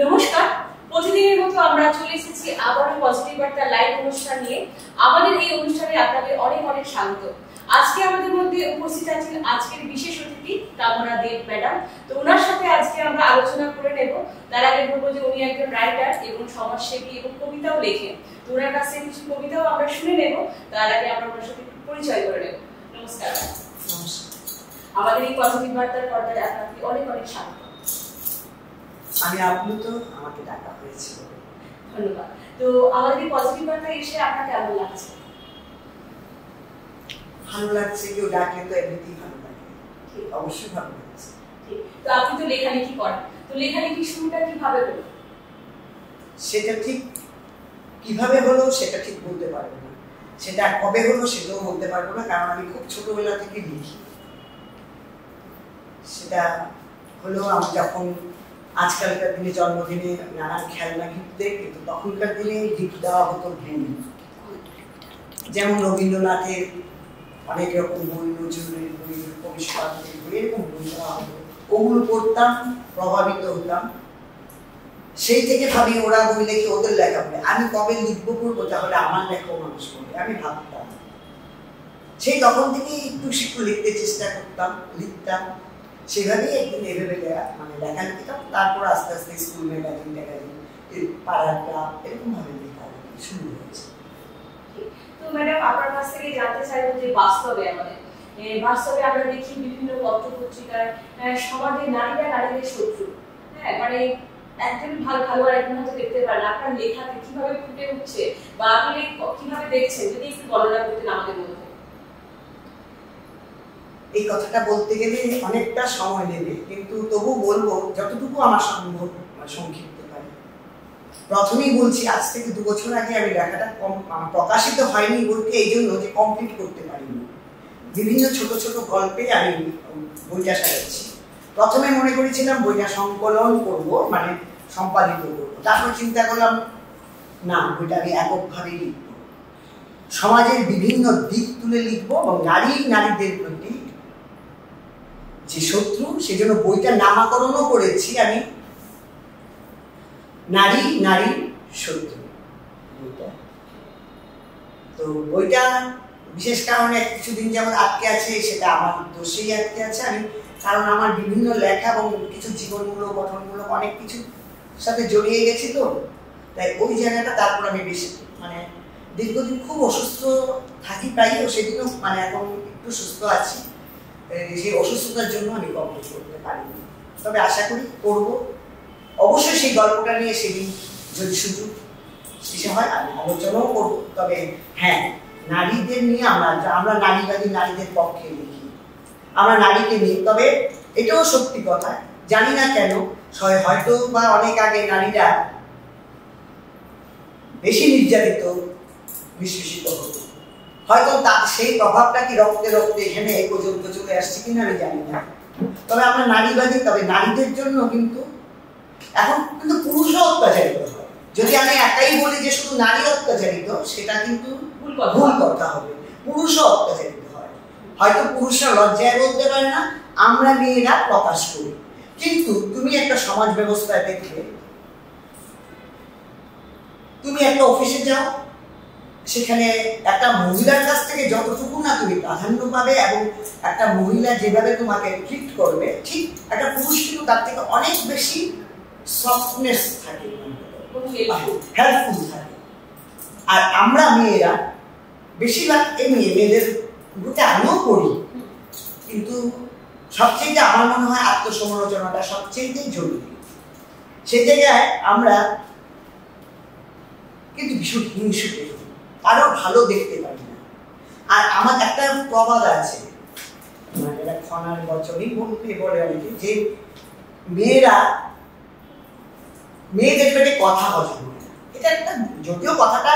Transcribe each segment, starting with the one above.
নমস্কার, প্রতিদিনের মতো আমরা চলে এসেছি আবারও পজিটিভ বার্তা লাইভ অনুষ্ঠান নিয়ে। আমাদের এই অনুষ্ঠানে আপনাদের অনেক অনেক স্বাগত। আজকে আমাদের মধ্যে উপস্থিত আছেন আজকের বিশেষ অতিথি কামনা দেব ম্যাডাম। তো ওনার সাথে আজকে আমরা আলোচনা করে নেব। তার আগে বলবো যে উনি একজন রাইটার এবং সমাজসেবী এবং কবিতাও লেখেন। তো ওনার কাছ থেকে কিছু কবিতাও আমরা শুনে নেব। তার আগে আমরা ওনার সাথে পরিচয় করে নেব। নমস্কার। আমাদের এই পজিটিভ বার্তার পর্দায় আপনাকে অনেক অনেক স্বাগত। আমি আপ্লুত, আমাকে ডাকা হয়েছিল। ধন্যবাদ। তো আমাদের এই পজিটিভ বার্তায় এসে আপনার কেমন লাগছে? ভালো লাগছে, কেউ ডাকলে তো এমনিতেই ভালো লাগে। অবশ্যই ভালো লাগছে। তো আপনি তো লেখালেখি করেন, তো লেখালেখি শুরুটা কিভাবে হলো? সেটা ঠিক কিভাবে হলো সেটা ঠিক বলতে পারবো না, সেটা কবে হলো সেটাও বলতে পারবো না, কারণ আমি খুব ছোটবেলা থেকে লিখি। সেটা হলো আমি যখন আজকালকার দিনে জন্মদিনে নানান খেলনা গিফট, কিন্তু তখনকার দিনে গিফট দেওয়া হতো বই, যেমন রবীন্দ্রনাথের অনেক রকম বই, নজরুলের বই, কবি সুকান্তের বই, এরকম বই দেওয়া হতো। ওগুলো পড়তাম, প্রভাবিত হতাম। সেই থেকে ভাবি ওরা বই লেখে, ওদের লেখা বলে আমি কবে লিখবো করবো, তাহলে আমার লেখাও মানুষ বলবে, আমি ভাবতাম। সেই তখন থেকে একটু একটু লিখতে চেষ্টা করতাম, লিখতাম। সেভাবেই একদিন এভাবে মানে লেখা লিখতাম। তারপর আস্তে আস্তে স্কুল ম্যাগাজিন পাড়ার ক্লাব এরকম ভাবে লেখা শুরু হয়েছে। তো ম্যাডাম আপনার কাছ থেকে জানতে চাইবো যে বাস্তবে আমরা দেখি বিভিন্ন পত্র পত্রিকায় সমাজে নারীরা নারীদের শত্রু, হ্যাঁ মানে একজন ভালো আর একজন হয়তো দেখতে পারেন। আপনার লেখাতে কিভাবে ফুটে উঠছে বা আপনি কিভাবে দেখছেন, যদি একটু বর্ণনা করতেন আমাদের মধ্যে। এই কথাটা বলতে গেলে অনেকটা সময় নেবে, কিন্তু তবু বলবো যতটুকু আমার সম্ভব সংক্ষিপ্ত পারি। প্রথমেই বলছি, আজ থেকে 2 বছর আগে আমি লেখাটা প্রকাশিত হয়নি বলতে এই জন্য যে কমপ্লিট করতে পারিনি। বিভিন্ন ছোট ছোট গল্পে আমি বইটা সাজাচ্ছি। প্রথমে মনে করেছিলাম বইটা সংকলন করব, মানে সম্পাদিত করবো। তারপর চিন্তা করলাম না, বইটা আমি এককভাবেই লিখব, সমাজের বিভিন্ন দিক তুলে লিখবো এবং নারীদের প্রতি যে শত্রু, সেজন্য বইটার নামকরণও করেছি আমি নারী শত্রু বইটা। তো বইটা বিশেষ কারণে কিছুদিন যেমন আটকে আছে, সেটা আমার দোষেই আটকে আছে। আমি কারণ আমার বিভিন্ন লেখা এবং কিছু জীবনমূলক গঠনমূলক অনেক কিছু সাথে জড়িয়ে গেছি, তো তাই ওই জায়গাটা। তারপর আমি বেশি মানে দীর্ঘদিন খুব অসুস্থ থাকি প্রায়ই, সেদিনও মানে এখন একটু সুস্থ আছি। সেই অসুস্থতার জন্য আমি কমপ্লিট করতে পারিনি, তবে আশা করি করব। অবশ্যই সেই গল্পটা নিয়ে সেদিন যদি সুযোগ সৃষ্টি হয় আমি আলোচনাও করবো। তবে হ্যাঁ, নারীদের নিয়ে আমরা নারীবাদী, নারীদের পক্ষে লিখি, আমরা নারীকে নিয়ে। তবে এটাও সত্যি কথা, জানি না কেন হয়তো বা অনেক আগে নারীরা বেশি নির্যাতিত নিষ্পেষিত হতো, হয়তো তার সেই প্রভাবটা কি রক্তে রক্তে এখানে এই পর্যন্ত চলে আসছে কিনা আমি জানি না। তবে আমরা নারীবাদী, তবে নারীদের জন্য কিন্তু এখন কিন্তু পুরুষও অত্যাচারিত হয়। যদি আমি একাই বলি যে শুধু নারী অত্যাচারিত, সেটা কিন্তু ভুল কথা হবে। পুরুষও অত্যাচারিত হয়, হয়তো পুরুষরা লজ্জায় বলতে পারে না, আমরা মেয়েরা প্রকাশ করি। কিন্তু তুমি একটা সমাজ ব্যবস্থায় দেখলে, তুমি একটা অফিসে যাও, সেখানে একটা মহিলার কাছ থেকে যতটুকু না তুমি প্রাধান্য পাবে এবং একটা মহিলা যেভাবে তোমাকে ট্রিট করবে, ঠিক একটা পুরুষ কিন্তু তার থেকে অনেক বেশি সফটনেস থাকে, হেল্পফুল থাকে। আর আমরা মেয়েরা বেশিরভাগ মেয়েদের গ্রুপে আমিও করি, কিন্তু সবচেয়ে আমার মনে হয় আত্মসমালোচনাটা সবচেয়ে জরুরি। সেই জায়গায় আমরা কিন্তু ভীষণ হিংসুক, আরো ভালো দেখতে পারি না। আর আমার একটা প্রবাদ আছে, মানে এটা খনার বচনই বলে অনেকে, যে মেয়েদের পেটে কথা হজম হয় না। এটা একটা, যদিও কথাটা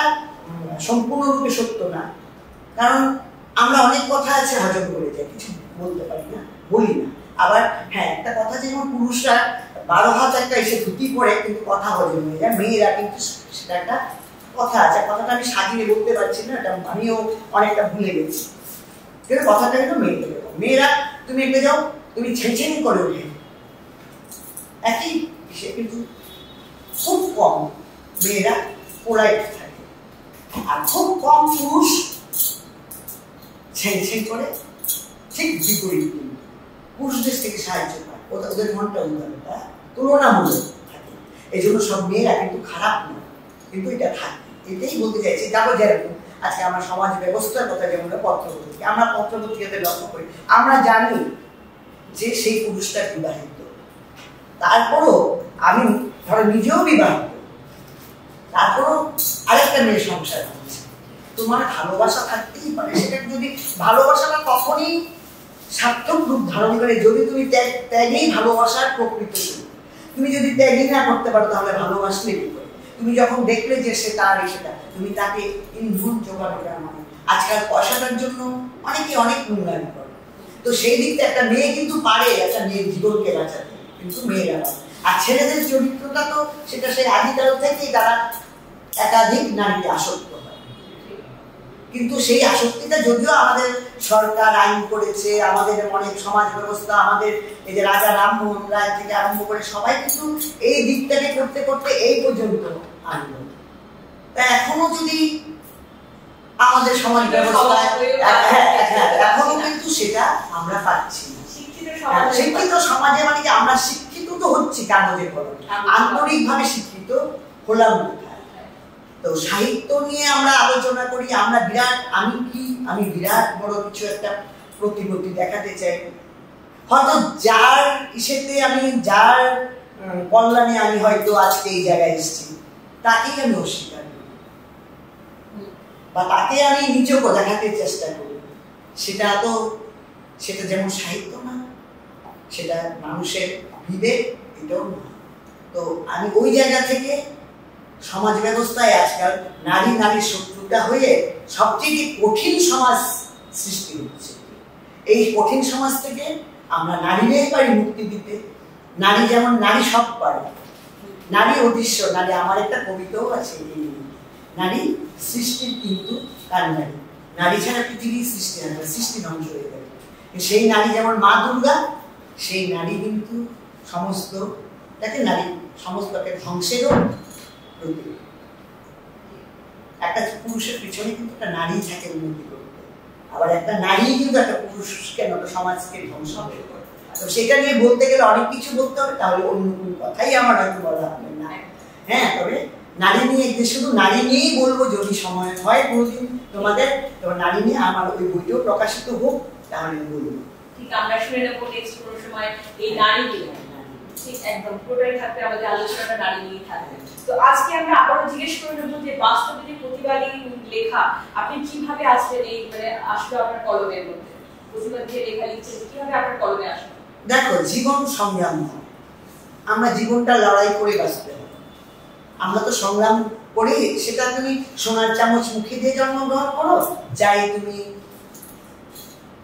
সম্পূর্ণরূপে সত্য না, কারণ আমরা অনেক কথা আছে হজম করে যাই, কিছু বলতে পারি না, বলি না। আবার হ্যাঁ, একটা কথা যেমন পুরুষরা 12 হাত একটা এসে ধুতি পরে কিন্তু কথা হজম হয়ে যায়, মেয়েরা কিন্তু সেটা একটা কথা আছে। কথাটা আমি সাজিয়ে বলতে পারছি না, এটা আমিও অনেকটা ভুলে গেছি, কিন্তু কথাটা কিন্তু মেয়েরা তুমি এগিয়ে যাও, তুমি ছেঁচেনি করে ওঠে একই বিষয়, কিন্তু কম মেয়েরা পোলাইট থাকে, আর খুব কম পুরুষ ছেঁচে করে ঠিক বিপরীত পুরুষদের থেকে সাহায্য পায়, ওদের মনটা উন্নয়নটা তুলনামূলক থাকে। এই জন্য সব মেয়েরা কিন্তু খারাপ নয়, কিন্তু এটা থাকে। এটাই বলতে চাইছি। তারপর যেরকম আজকে আমরা সমাজ ব্যবস্থার কথা যেমন পত্রপত্রিকা, আমরা পত্রপত্রিকাতে লক্ষ্য করি, আমরা জানি যে সেই পুরুষটা বিবাহিত, তারপরও আমি ধরো নিজেও বিবাহিত, তারপরও আরেকটা মেয়ে সংসার হচ্ছে, তোমার ভালোবাসা থাকতেই পারে। সেটা যদি ভালোবাসাটা কখনই সার্থক রূপ ধারণ করে, যদি তুমি ত্যাগেই ভালোবাসার প্রকৃত রূপ, তুমি যদি ত্যাগই না করতে পারো তাহলে ভালোবাসলে কি করে? তুমি যখন দেখলে যে সে তার সেটা, তুমি তাকে ইনভুল জোগাড় করার মানে আজকাল পয়সাটার জন্য অনেকে অনেক মূল্যায়ন করে। তো সেই দিকটা একটা মেয়ে কিন্তু পারে একটা মেয়ের জীবনকে বাঁচাতে, কিন্তু মেয়েরা পারে। আর ছেলেদের চরিত্রটা তো সেটা সেই আদিকাল থেকেই তারা একাধিক নারীতে আসক্ত হয়, কিন্তু সেই আসক্তিটা যদিও আমাদের সরকার আইন করেছে, আমাদের অনেক সমাজ ব্যবস্থা, আমাদের এই যে রাজা রামমোহন রায় থেকে আরম্ভ করে সবাই কিন্তু এই দিকটাকে করতে করতে এই পর্যন্ত আনলো। তা এখনো যদি আমাদের সমাজ ব্যবস্থায় এখনো কিন্তু সেটা আমরা পাচ্ছি না। শিক্ষিত সমাজে মানে কি আমরা শিক্ষিত তো হচ্ছি কাগজের কলমে, আন্তরিকভাবে শিক্ষিত হলাম কোথায়? তো সাহিত্য নিয়ে আমরা আলোচনা করি, আমরা আমি বিরাট বড় কিছু একটা প্রতিপত্তি দেখাতে চাই, হয়তো যার ইসেতে আমি যার কল্যাণে আমি হয়তো আজকে এই জায়গায় এসেছি তাকেই আমি অস্বীকার করি বা তাকে আমি নিজেকে দেখাতে চেষ্টা করি। সেটা যেমন সাহিত্য না, সেটা মানুষের বিবেক, এটাও না। তো আমি ওই জায়গা থেকে সমাজ ব্যবস্থায় আজকাল নারীর শত্রুতা হয়ে সবচেয়ে কঠিন সমাজ সৃষ্টি হচ্ছে। এই কঠিন সমাজ থেকে আমরা নারীরাই পারি মুক্তি দিতে। নারী যেমন নারী সব পারে, নারী অদৃশ্য নারী, আমার একটা কবিতাও আছে, নারী সৃষ্টির কিন্তু নারী ছাড়া পৃথিবীর সৃষ্টি হয় না, সৃষ্টি ধ্বংস হয়ে যাবে। সেই নারী যেমন মা দুর্গা, সেই নারী কিন্তু সমস্তটাকে ধ্বংসেরও প্রতীক। একটা পুরুষের পিছনে কিন্তু একটা নারী থাকে উন্নতি করতে, আবার একটা নারী কিন্তু একটা পুরুষকে সমাজকে ধ্বংস হবে। তো সেটা নিয়ে বলতে গেলে অনেক কিছু বলতে হবে, তাহলে অন্য কোনো কথাই আমার হয়তো বলা হবে না। হ্যাঁ, তবে নারী নিয়ে শুধু নারী নিয়েই বলবো, যদি সময় হয় কোনোদিন তোমাদের নারী নিয়ে আমার ওই বইটাও প্রকাশিত হোক, তাহলে বলবো। ঠিক, আমরা শুনে নেবো নেক্সট কোনো সময় এই নারী নিয়ে। ঠিক, একদম পুরোটাই থাকবে আমাদের আলোচনাটা নারী নিয়ে থাকবে। তো আজকে আমরা আবারও জিজ্ঞেস করে নেবো যে বাস্তবে যে প্রতিবাদী লেখা আপনি কিভাবে আসলেন, এই মানে আসলো আপনার কলমের মধ্যে, প্রতিবাদ যে লেখা লিখছেন কিভাবে আপনার কলমে আসলো? দেখো, জীবন সংগ্রাম, আমরা জীবনটা লড়াই করে বাঁচতে হবে। আমরা তো সংগ্রাম করি, সেটা তুমি সোনার চামচ মুখে দিয়ে জন্মগ্রহণ করো, যাই তুমি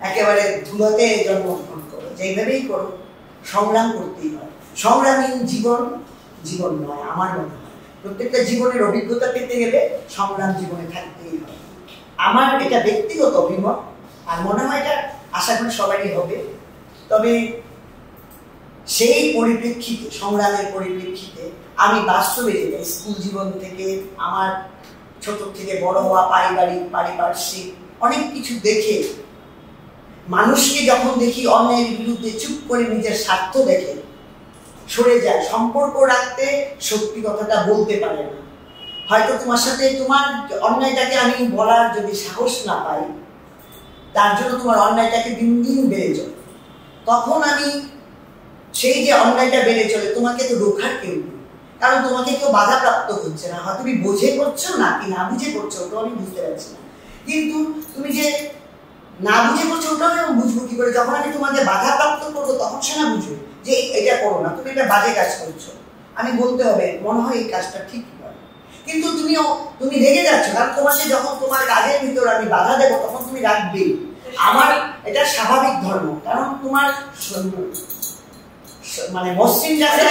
একেবারে ধুলোতে জন্মগ্রহণ করো, যেইভাবেই করো, সংগ্রাম করতেই হয়। সংগ্রামহীন জীবন নয় আমার মনে হয়। প্রত্যেকটা জীবনের অভিজ্ঞতা পেতে গেলে সংগ্রাম জীবনে থাকতেই হয়। আমার এটা ব্যক্তিগত অভিমত, আর মনে হয় এটা আশা করি সবারই হবে। তবে সেই পরিপ্রেক্ষিতে, সংগ্রামের পরিপ্রেক্ষিতে আমি বাস্তবে যেটা স্কুল জীবন থেকে আমার ছোট থেকে বড় হওয়া, পারিপার্শ্বিক অনেক কিছু দেখে, মানুষকে যখন দেখি অন্যায়ের বিরুদ্ধে চুপ করে নিজের স্বার্থ দেখে সরে যায়, সম্পর্ক রাখতে সত্যি কথাটা বলতে পারে না, হয়তো তোমার সাথে তোমার অন্যায়টাকে আমি বলার যদি সাহস না পাই, তার জন্য তোমার অন্যায়টাকে দিন দিন বেড়ে চলে, তখন আমি সেই যে অন্যায়টা বেড়ে চলে তোমাকে তো রোখার কেউ নেই, কারণ তোমাকে কেউ বাধাপ্রাপ্ত হচ্ছে না। হয় তুমি বুঝে করছো না কি না বুঝে করছো ওটা আমি বুঝতে পারছি না, কিন্তু তুমি যে না বুঝে করছো ওটাও আমি বুঝবো কি করে? যখন আমি তোমাকে বাধাপ্রাপ্ত করবো তখন সে না বুঝবে যে এটা করো না, তুমি এটা বাজে কাজ করছো। আমি বলতে হবে মনে হয় এই কাজটা ঠিক নয়, কিন্তু তুমি রেগে যাচ্ছ, কারণ তোমাকে যখন তোমার কাজের ভিতর আমি বাধা দেবো তখন তুমি রাখবেই। আমার এটা স্বাভাবিক ধর্ম, কারণ তোমার মানে মসৃণ গাছে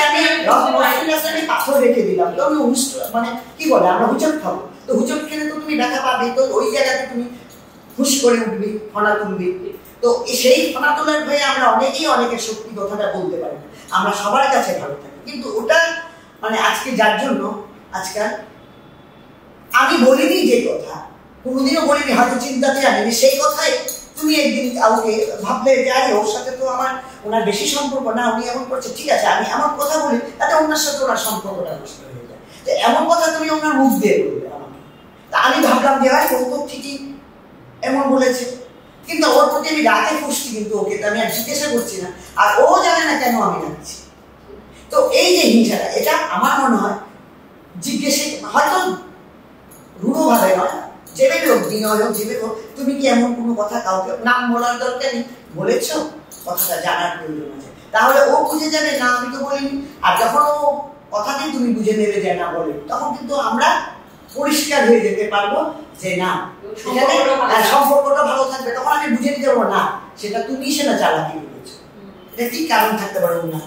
আমি পাথর রেখে দিলাম, তো আমি মানে কি বলে আমরা হুচট খাবো, তো হুচট খেলে তো তুমি ব্যথা পাবে, তো ওই জায়গাতে তুমি হুশ করে উঠবি, ফনা তুলবি। তো সেই ফনা তোলার ভয়ে আমরা অনেকের সত্যি কথাটা বলতে পারি না, আমরা সবার কাছে ভালো থাকি, কিন্তু ওটা মানে আজকে যার জন্য আজকাল। আমি বলিনি যে কথা, কোনোদিনও বলিনি, হয়তো চিন্তাতে আনিনি, সেই কথাই তুমি একদিন কাউকে ভাবলে যে আরে ওর সাথে তো আমার ওনার বেশি সম্পর্ক না, উনি এমন করছে, ঠিক আছে আমি আমার কথা বলি, তাতে ওনার সাথে ওনার সম্পর্কটা নষ্ট হয়ে যায়। তো এমন কথা তুমি ওনার মুখ দিয়ে বলবে আমাকে। তা আমি ভাবলাম যে ভাই ও তো ঠিকই এমন বলেছে, কিন্তু ওর প্রতি আমি রাতে খুশি, কিন্তু ওকে তো আমি আর জিজ্ঞাসা করছি না, আর ও জানে না কেন আমি রাখছি। তো এই যে হিংসাটা, এটা আমার মনে হয় জিজ্ঞেসে, হয়তো রূঢ়ভাবে নয়, যেভাবে হোক, বিনয় হোক, যেভাবে হোক, তুমি কি এমন কোনো কথা কাউকে নাম বলার দরকার নেই, বলেছ, কথাটা জানার প্রয়োজন আছে, তাহলে ও বুঝে যাবে না আমি তো বলিনি। আর যখন ও কথাতেই তুমি বুঝে নেবে যে না বলে, তখন কিন্তু আমরা পরিষ্কার হয়ে যেতে পারবো যে না, সম্পর্কটা ভালো থাকবে। তখন আমি বুঝে নিতে পারবো না সেটা তুমি, সেটা চালাকি করেছো, এটা কি কারণ থাকতে পারে না।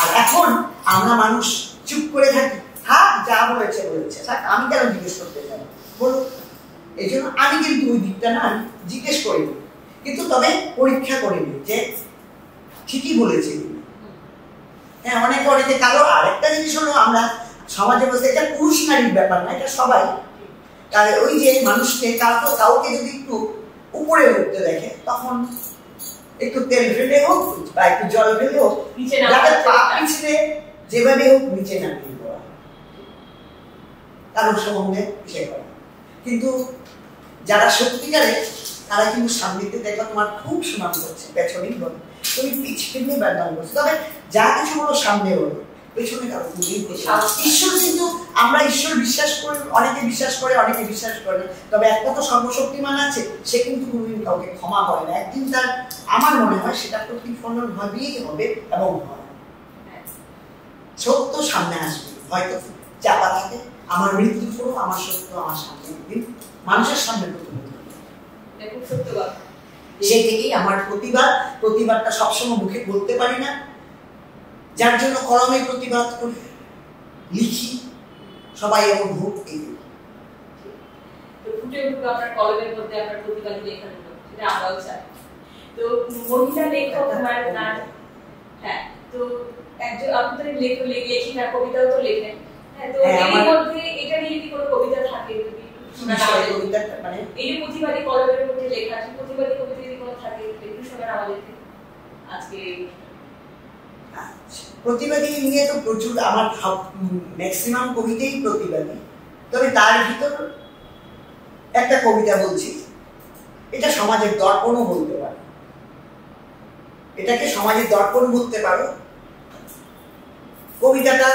আর এখন আমরা মানুষ চুপ করে থাকি, হ্যাঁ যা বলেছে বলেছে, আমি কেন জিজ্ঞেস করতে যাবো বলুন। এই জন্য আমি কিন্তু ওই দিকটা না আমি জিজ্ঞেস করিনি, কিন্তু তবে পরীক্ষা করিনি যে ঠিকই বলেছি। হ্যাঁ, অনেকে কারো আরেকটা জিনিস হলো, আমরা সমাজে বলতে এটা পুরুষ নারীর ব্যাপার না, এটা সবাই। তাহলে ওই যে মানুষকে কাউকে যদি একটু উপরে উঠতে দেখে, তখন একটু তেল ফেলে হোক বা একটু জল ফেলে হোক, যাতে পা পিছলে যেভাবে হোক নিচে নামিয়ে দেওয়া, কারোর সম্বন্ধে সে করা। কিন্তু যারা সত্যিকারে, তারা কিন্তু সামনেতে দেখো তোমার খুব সুনাম করছে, পেছনেই বলো তুমি পিছনে বদনাম করছো, তবে যা কিছু বলো সামনে বলো, পেছনে কারো ঈশ্বর। কিন্তু আমরা ঈশ্বর বিশ্বাস করি, অনেকে বিশ্বাস করে অনেকে বিশ্বাস করে না, তবে একটা তো সর্বশক্তিমান আছে, সে কিন্তু কোনোদিন কাউকে ক্ষমা করে না। একদিন তার, আমার মনে হয় সেটা প্রতিফলন হবেই হবে এবং হয়, সত্য সামনে আসবে। হয়তো চাপা থাকে, আমার মৃত্যুর পরও আমার সত্য আমার সামনে একদিন মানুষের সামনে সেই থেকেই আমার প্রতিবাদটা সবসময় মুখে বলতে পারি না, যার জন্য কলমে প্রতিবাদ করি, লিখি, সবাই এমন হোক। এই আপনার কলমের মধ্যে আপনার প্রতিবাদী লেখার সেটা আমরাও চাই। তো মহিলা লেখক, হ্যাঁ, তো একজন আপনাদের লেখিকা, কবিতাও তো লেখেন, হ্যাঁ, তো এর মধ্যে এটা নিয়ে কি কোনো কবিতা থাকে? মানে এই প্রতিবাদী কলমের মধ্যে লেখা আছে, প্রতিবাদী কবিতা যদি কোনো থাকে একটু শোনান আমাদেরকে আজকে। প্রতিবাদী নিয়ে তো প্রচুর, আমার ম্যাক্সিমাম কবিতাই প্রতিবাদী, তবে তার ভিতর একটা কবিতা বলছি, এটা সমাজের দর্পণও বলতে পারো, এটাকে সমাজের দর্পণ বলতে পারো। কবিতাটা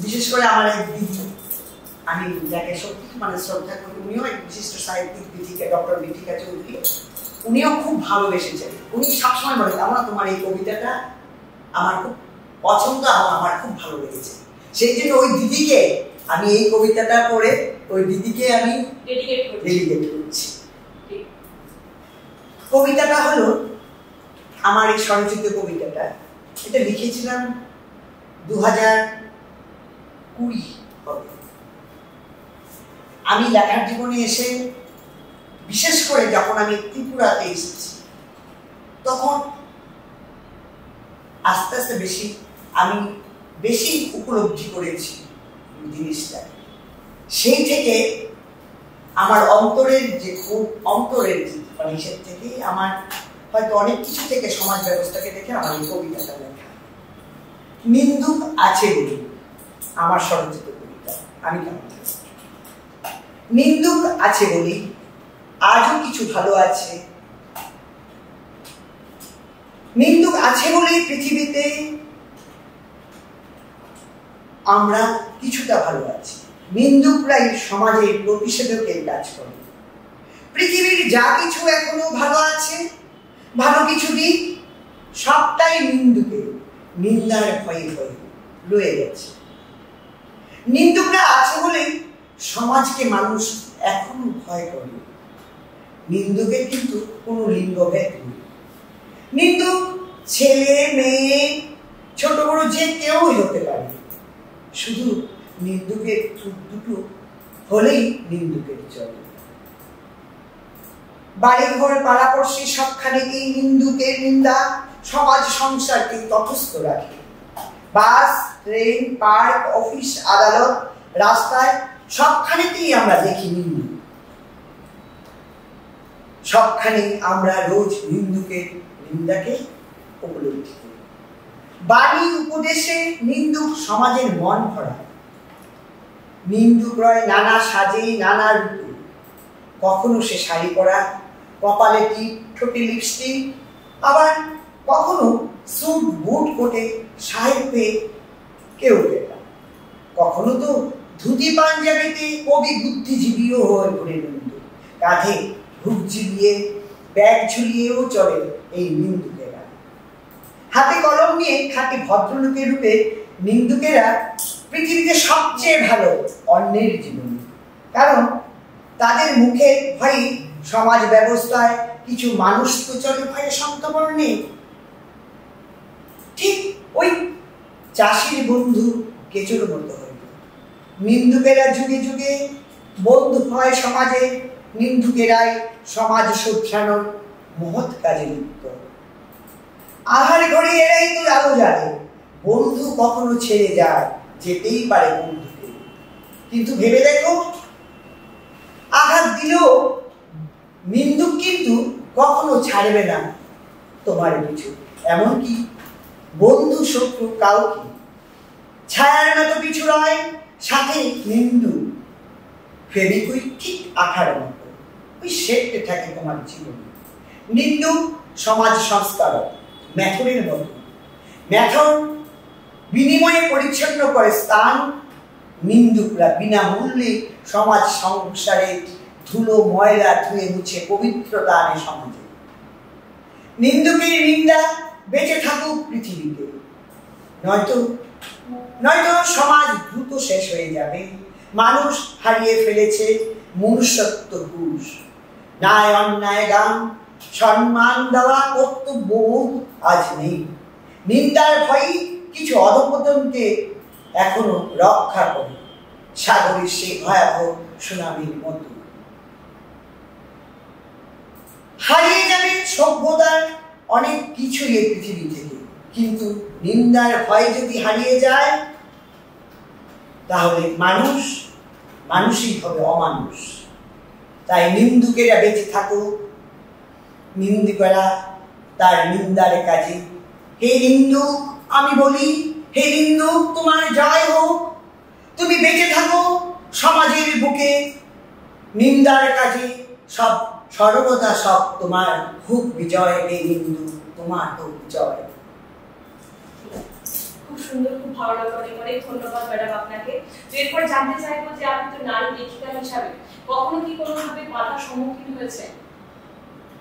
বিশেষ করে আমার এক দিদি, আমি যাকে সত্যি মানে শ্রদ্ধা করি, উনিও এক বিশিষ্ট সাহিত্যিক, বিথিকা, ডক্টর বিথিকা চৌধুরী, উনিও খুব ভালোবেসেছেন। উনি সবসময় বলেন, আমরা তোমার এই কবিতাটা আমার খুব পছন্দ, আমার খুব ভালো লেগেছে। সেই জন্য ওই দিদিকে আমি এই কবিতাটা পড়ে ওই দিদিকে আমি ডেডিকেট করছি। কবিতাটা হলো আমার এই স্বরচিত কবিতাটা, এটা লিখেছিলাম 2020 হবে। আমি লেখার জীবনে এসে, বিশেষ করে যখন আমি ত্রিপুরাতে এসেছি, তখন আস্তে আস্তে আমি বেশি উপলব্ধি করেছি জিনিসটা। সেই থেকে আমার অন্তরের মানে হিসেব থেকে আমার হয়তো অনেক কিছু থেকে, সমাজ ব্যবস্থাকে দেখে আমার এই কবিতাটা লেখা। নিন্দুক আছে বলি, আমার স্বরচিত কবিতা, আমি নিন্দুক আছে বলি আজও কিছু ভালো আছে, নিন্দুক আছে বলেই পৃথিবীতে আমরা কিছুটা ভালো আছি। নিন্দুকরাই সমাজের প্রতিষেধকের কাজ করে। পৃথিবীর যা কিছু এখনো ভালো আছে, ভালো কিছু দিক, সবটাই নিন্দুকের নিন্দার ভয়ে ভয়ে রয়ে গেছে। নিন্দুকরা আছে বলেই সমাজকে মানুষ এখনো ভয় করে। নিন্দুকের কিন্তু কোনো লিঙ্গভেদ নেই। নিন্দুক ছেলে মেয়ে ছোট বড় যে কেউই হতে পারে, শুধু নিন্দুকের দুটো হলেই নিন্দুকের চলে। বাড়ি ঘর পাড়াপড়শি সবখানেই নিন্দুকের নিন্দা সমাজ সংসারকে তটস্থ রাখে। বাস, ট্রেন, পার্ক, অফিস, আদালত, রাস্তায় সবখানেতেই আমরা দেখি নিন্দুক। সবখানে আমরা রোজ নিন্দাকে উপলব্ধি করি। বাণী উপদেশে নিন্দুক সমাজের মন ভরা। নিন্দুক রয় নানা সাজে, নানা রূপে। কখনো সে শাড়ি পরা, কপালে টিপ, ঠোঁটে লিপস্টিক, আবার কখনো স্যুট বুট কোটে সাহেবে কেউ কেটা। কখনো তো ধুতি পাঞ্জাবিতে কবি বুদ্ধিজীবীও হয়ে ঘুরে নিন্দুক। কাঁধে হুক ঝুলিয়ে, ব্যাগ ঝুলিয়েও চলে এই নিন্দুকেরা। হাতে কলম নিয়ে খাঁটি ভদ্রলোকের রূপে নিন্দুকেরা পৃথিবীতে সবচেয়ে ভালো অন্যের জীবন। কারণ তাদের মুখে ভাই সমাজ ব্যবস্থায় কিছু মানুষ তো চলে ভাই সন্তবর্ণে। ঠিক ওই চাষির বন্ধু কেঁচোর মতো হইল। নিন্দুকেরা যুগে যুগে বন্ধু হয় সমাজে। নিন্দুকেরাই সমাজ শোধরানোর মহৎ কাজে লিপ্ত। আহার ঘরে এরাই তো আলো জানে। বন্ধু কখনো ছেড়ে যায়, যেতেই পারে বন্ধুকে। কিন্তু ভেবে দেখো, আঘাত দিলেও নিন্দুক কিন্তু কখনো ছাড়বে না তোমার পিছু। এমনকি বন্ধু শত্রু কাউকে ছায়ার মতো পিছু রয়, সাথে নিন্দুক ফেবিকুইক ঠিক আঠার মতো ওই সেটে থাকে তোমার জীবনে। নিন্দুক সমাজ সংস্কারক, মেথরের মতো। মেথর বিনিময়ে পরিচ্ছন্ন করে স্থান। নিন্দুকরা বিনামূল্যে সমাজ সংসারে ধুলো ময়লা ধুয়ে মুছে পবিত্রতা আনে সমাজে। নিন্দুকের নিন্দা বেঁচে থাকুক পৃথিবীতে, নয়তো সমাজ দ্রুত শেষ হয়ে যাবে। মানুষ হারিয়ে ফেলেছে মনুষ্যত্ব হুঁশ। ন্যায় অন্যায় গান, সম্মান দেওয়া কর্তব্য আজ নেই। নিন্দার ভয়ে কিছু অধঃপতনকে এখনো রক্ষা করে সাগরের সেই ভয়াবহ সুনামির মতো। হারিয়ে যাবে সভ্যতার অনেক কিছুই এই পৃথিবী থেকে, কিন্তু নিন্দার ভয় যদি হারিয়ে যায় তাহলে মানুষই হবে অমানুষ। তাই নিন্দুকেরা বেঁচে থাকুক, নিন্দুকেরা তার নিন্দার কাজে। হে নিন্দুক, আমি বলি, হে নিন্দুক তোমার জয় হোক। তুমি বেঁচে থাকো সমাজের বুকে, নিন্দার কাজে সব সর্বদা সব তোমার হোক বিজয়। হে নিন্দুক তোমার হোক বিজয়। খুব সুন্দর, খুব ভালো লাগলো। অনেক ধন্যবাদ ম্যাডাম আপনাকে। তো এরপর জানতে চাইবো যে আপনি তো নারী লেখিকা হিসাবে কখনো কি কোনোভাবে বাধার সম্মুখীন হয়েছে?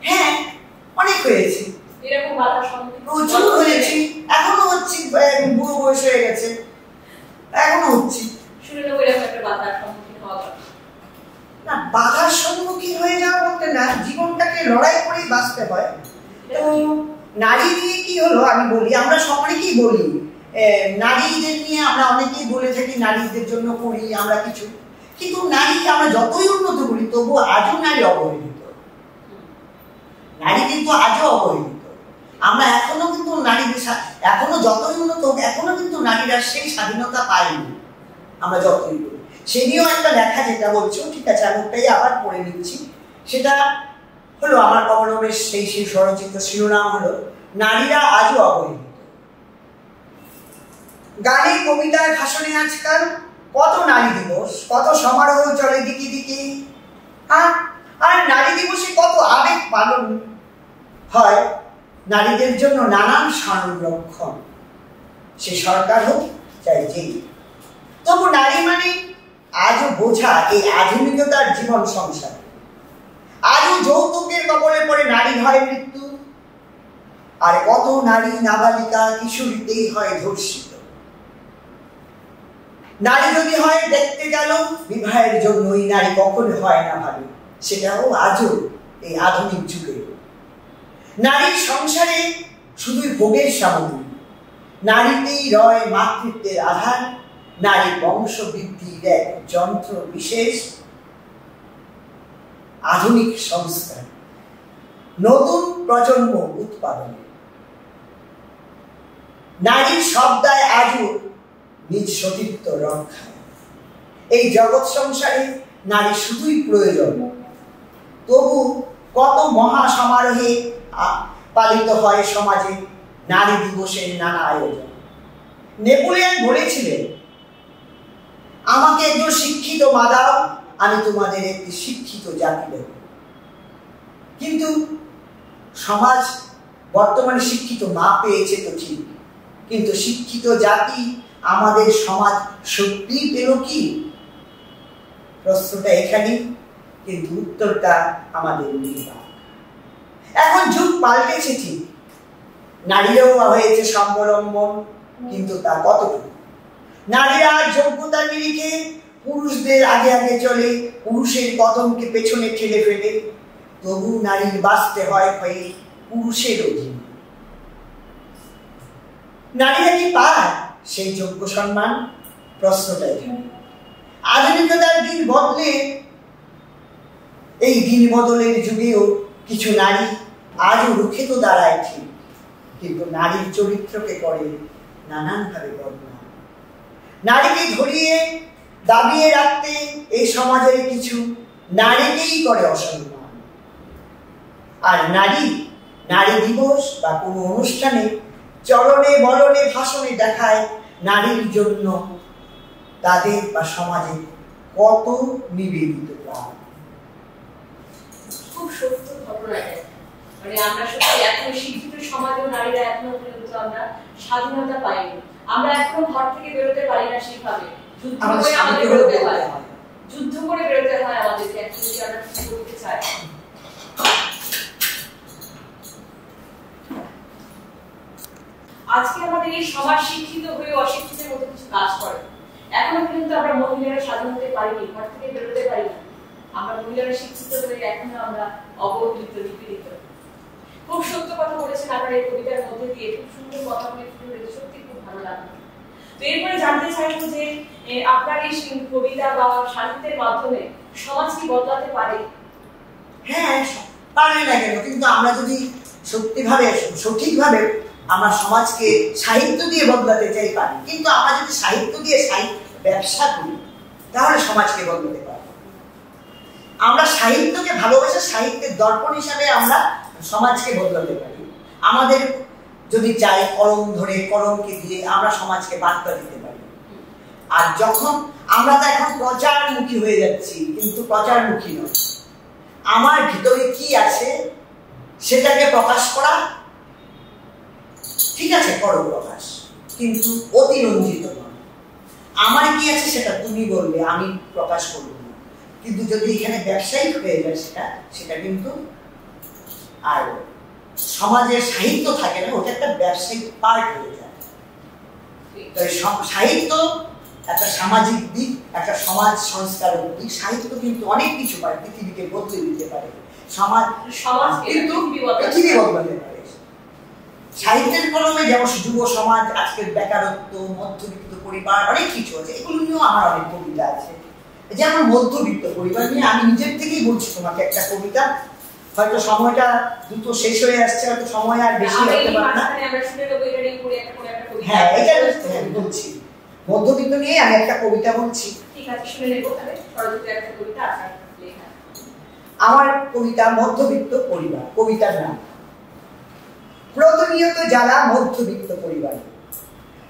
হ্যাঁ, অনেক হয়েছে। এরকম বাধার সম্মুখীন প্রচুর হয়েছি, এখনো হচ্ছি। বুড়ো বয়স হয়ে গেছে, এখনো হচ্ছি। শুনে নেবো এরকম একটা বাধার সম্মুখীন হওয়া না, বাধার সম্মুখীন হয়ে যাওয়া বলতে না, জীবনটাকে লড়াই করেই বাঁচতে হয়। তো নারী নিয়ে কি হলো আমি বলি, আমরা সকলেই বলি নারীদের নিয়ে আমরা অনেকেই বলে থাকি নারীদের জন্য করি আমরা কিছু, কিন্তু নারীকে আমরা যতই উন্নত করি তবু আজও নারী অবহেলিত। নারী কিন্তু আজও অবহেলিত। আমরা এখনো কিন্তু নারীদের এখনো যতই উন্নত হোক এখনো কিন্তু নারীরা সেই স্বাধীনতা পায়নি। আমরা যতই বলি, সে নিয়েও একটা লেখা যেটা বলছো, ঠিক আছে আমি ওটাই আবার পড়ে নিচ্ছি। সেটা হলো আমার কলমের সেই স্বরচিত শিরোনাম হলো নারীরা আজও অবহেলিত। গানে, কবিতায়, ভাষণে আজকাল কত নারী দিবস, কত সমারোহ চলে দিকে দিকে। আর নারী দিবসে কত আবেগ পালন হয়। নারীদের জন্য নানান সংরক্ষণ, সে সরকার হোক চাই যেই। তবু নারী মানে আজও বোঝা এই আধুনিকতার জীবন সংসার। আজও যৌতুকের কবলে পড়ে নারী হয় মৃত্যু। আর কত নারী নাবালিকা কিশোরীতেই হয় ধর্ষিত। নারী যদি হয় দেখতে গেল বিবাহের জন্যই, নারী কখনো হয় না ভালো, সেটাও আজও এই আধুনিক যুগে। নারীর সংসারে শুধুই ভোগের সামগ্রী, নারীতেই রয় মাতৃত্বের আধার। নারী বংশ বৃদ্ধির এক যন্ত্র বিশেষ। আধুনিক সংস্কার, নতুন প্রজন্ম উৎপাদন। নারীর সব দায় আজও নিজ সতীত্ব রক্ষা। এই জগৎ সংসারে নারী শুধুই প্রয়োজন। তবু কত মহা সমারোহে পালিত হয় সমাজে নারী দিবসের নানা আয়োজন। নেপোলিয়ন বলেছিলেন, আমাকে একজন শিক্ষিত মা দাও, আমি তোমাদের একটি শিক্ষিত জাতি দেব। কিন্তু সমাজ বর্তমানে শিক্ষিত মা পেয়েছে তো ঠিক, কিন্তু শিক্ষিত জাতি আমাদের সমাজ সত্যি পেল কি? প্রশ্নটা এখানেই, কিন্তু উত্তরটা আমাদের নির্বাক। এখন যুগ পাল্টেছে ঠিক, নারীরাও হয়েছে স্বাবলম্বন, কিন্তু তা কতটুকু? নারীরা যোগ্যতার নিরিখে পুরুষদের আগে আগে চলে, পুরুষের কদমকে পেছনে ঠেলে ফেলে। তবু নারীর বাঁচতে হয় হয়ে পুরুষের অধীনে। নারীরা কি পায় সেই যোগ্য সম্মান? প্রশ্নটা এখানে। আধুনিকতার দিন বদলে, এই দিন বদলের যুগেও কিছু নারী আজও রুখে তো দাঁড়ায় ঠিক, কিন্তু নারীর চরিত্রকে করে নানানভাবে বদনাম। নারীকে ধরিয়ে দাবিয়ে রাখতে এই সমাজের কিছু নারীকেই করে অসম্মান। আর নারী দিবস বা কোনো অনুষ্ঠানে চলনে বলনে ভাষণে দেখায় নারীর জন্য তাদের বা সমাজে কত নিবেদিত প্রাণ। খুব সত্য ঘটনা এটা। মানে আমরা সত্যি এখন শিক্ষিত সমাজেও নারীরা এখনো পর্যন্ত আমরা স্বাধীনতা পাইনি। আমরা এখনো ঘর থেকে বেরোতে পারি না সেভাবে। যুদ্ধ করে আমাদের বেরোতে হয়, যুদ্ধ করে বেরোতে হয় আমাদেরকে যদি আমরা কিছু করতে চাই। আজকে আমাদের এই সমাজ শিক্ষিত হয়ে অশিক্ষিতের মতো কিছু কাজ করে। এখনো পর্যন্ত আমরা মহিলারা স্বাধীন হতে পারিনি, ঘর থেকে বেরোতে পারি না। আমরা মহিলারা শিক্ষিত হয়ে এখনো আমরা অবহেলিত, নিপীড়িত। খুব সত্য কথা বলেছেন আপনার এই কবিতার মধ্যে দিয়ে, খুব সুন্দর কথা বলে সত্যি খুব ভালো লাগলো। তো এরপরে জানতে চাইবো যে আপনার এই কবিতা বা সাহিত্যের মাধ্যমে সমাজ কি বদলাতে পারে? হ্যাঁ, পারে না কেন? কিন্তু আমরা যদি সঠিকভাবে আমরা সমাজকে সাহিত্য দিয়ে বদলাতে চাই পারি। কিন্তু আমরা যদি সাহিত্য দিয়ে ব্যবসা করি তাহলে সমাজকে বদলাতে পারি। আমরা সাহিত্যকে ভালোবাসে সাহিত্যের দর্পণ হিসাবে আমরা সমাজকে বদলাতে পারি। আমাদের যদি চাই কলম ধরে কলমকে দিয়ে আমরা সমাজকে বার্তা দিতে পারি। আর যখন আমরা তো এখন প্রচারমুখী হয়ে যাচ্ছি, কিন্তু প্রচারমুখী নয়, আমার ভিতরে কি আছে সেটাকে প্রকাশ করা, ঠিক আছে করো প্রকাশ, কিন্তু অতিরঞ্জিত নয়। আমার কি আছে সেটা তুমি বলবে, আমি প্রকাশ করব না। কিন্তু যদি এখানে ব্যবসায়িক হয়ে যায় সেটা কিন্তু আর সমাজের সাহিত্য থাকে না, ওটা একটা ব্যবসায়িক পার্ট হয়ে যায়। সাহিত্য একটা সামাজিক দিক, একটা সমাজ সংস্কারের দিক। সাহিত্য কিন্তু অনেক কিছু পারে, পৃথিবীকে বদলে দিতে পারে, সমাজ কিন্তু পৃথিবী বদলাতে পারে। সাহিত্যের কলমে যেমন যুব সমাজ, আজকের বেকারত্ব, মধ্যবিত্ত পরিবার, অনেক কিছু আছে। এগুলো নিয়েও আমার অনেক কবিতা আছে। যেমন মধ্যবিত্ত পরিবার নিয়ে আমি নিজের থেকেই বলছি তোমাকে একটা কবিতা। হয়তো সময়টা দ্রুত শেষ হয়ে আসছে, হয়তো সময় আর বেশি হতে পারে না। হ্যাঁ, এটা বলছি, মধ্যবিত্ত নিয়ে আমি একটা কবিতা বলছি। ঠিক আছে, শুনে নেব তাহলে। পরবর্তী একটা কবিতা আপনার লেখা। আমার কবিতা মধ্যবিত্ত পরিবার। কবিতার নাম প্রতিনিয়ত জ্বালা মধ্যবিত্ত পরিবার।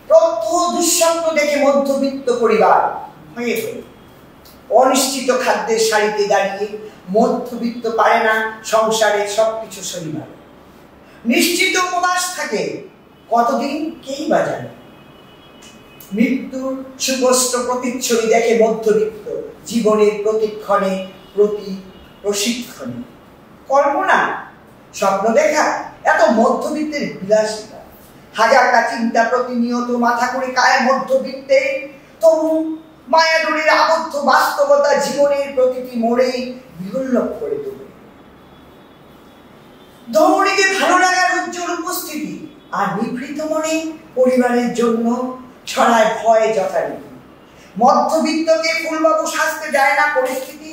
প্রত্যহ দুঃস্বপ্ন দেখে মধ্যবিত্ত পরিবার হয়ে গেল। অনিশ্চিত খাদ্যের সারিতে দাঁড়িয়ে মধ্যবিত্ত পারে না সংসারের সবকিছু সরিবার। নিশ্চিত উপবাস থাকে কতদিন কেই বা জানে। মৃত্যুর সুস্পষ্ট প্রতিচ্ছবি দেখে মধ্যবিত্ত জীবনের প্রতিক্ষণে প্রশিক্ষণে। কল্পনা, স্বপ্ন দেখা এত মধ্যবিত্তের বিলাসিতা। হাজারটা চিন্তা প্রতিনিয়ত মাথা করে কায় মধ্যবিত্তে। তবু মায়াডোরের আবদ্ধ বাস্তবতা জীবনের প্রতিটি মোড়েই বিহল্লভ করে তোলে। দৌড়িতে ভালো লাগার উজ্জ্বল উপস্থিতি, আর নিভৃত মনে পরিবারের জন্য ছড়ায় ভয় যথারীতি। মধ্যবিত্তকে ফুলবাবু সাজতে দেয় না পরিস্থিতি।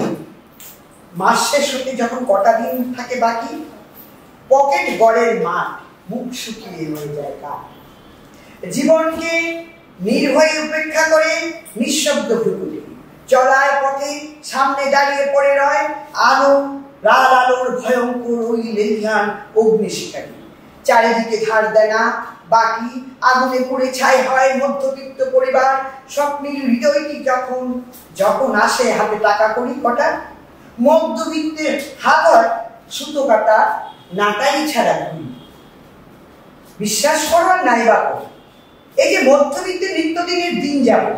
মাস শেষ হতে যখন কটা দিন থাকে বাকি, পকেট গড়ের মাঠ মুখ শুকিয়ে হয়ে যায় কাঠ। জীবনকে নির্ভয়ে উপেক্ষা করে নিঃশব্দ ভ্রুকুটি, চলার পথে সামনে দাঁড়িয়ে পড়ে রয় আলো, লাল আলোর ভয়ঙ্কর ওই লেলিহান অগ্নিশিখাটি। চারিদিকে ধার দেয় না, বাকি আগুনে পুড়ে ছাই হয় মধ্যবিত্ত পরিবার। স্বপ্নের হৃদয়টি যখন যখন আসে হাতে টাকা কড়ি কটা, মধ্যবিত্তের হাত হয় সুতো কাটা নাটাই ছাড়া ঘুরি। বিশ্বাস করো নাই বা করো, এই যে মধ্যবিত্তের নিত্যদিনের দিন যাপন,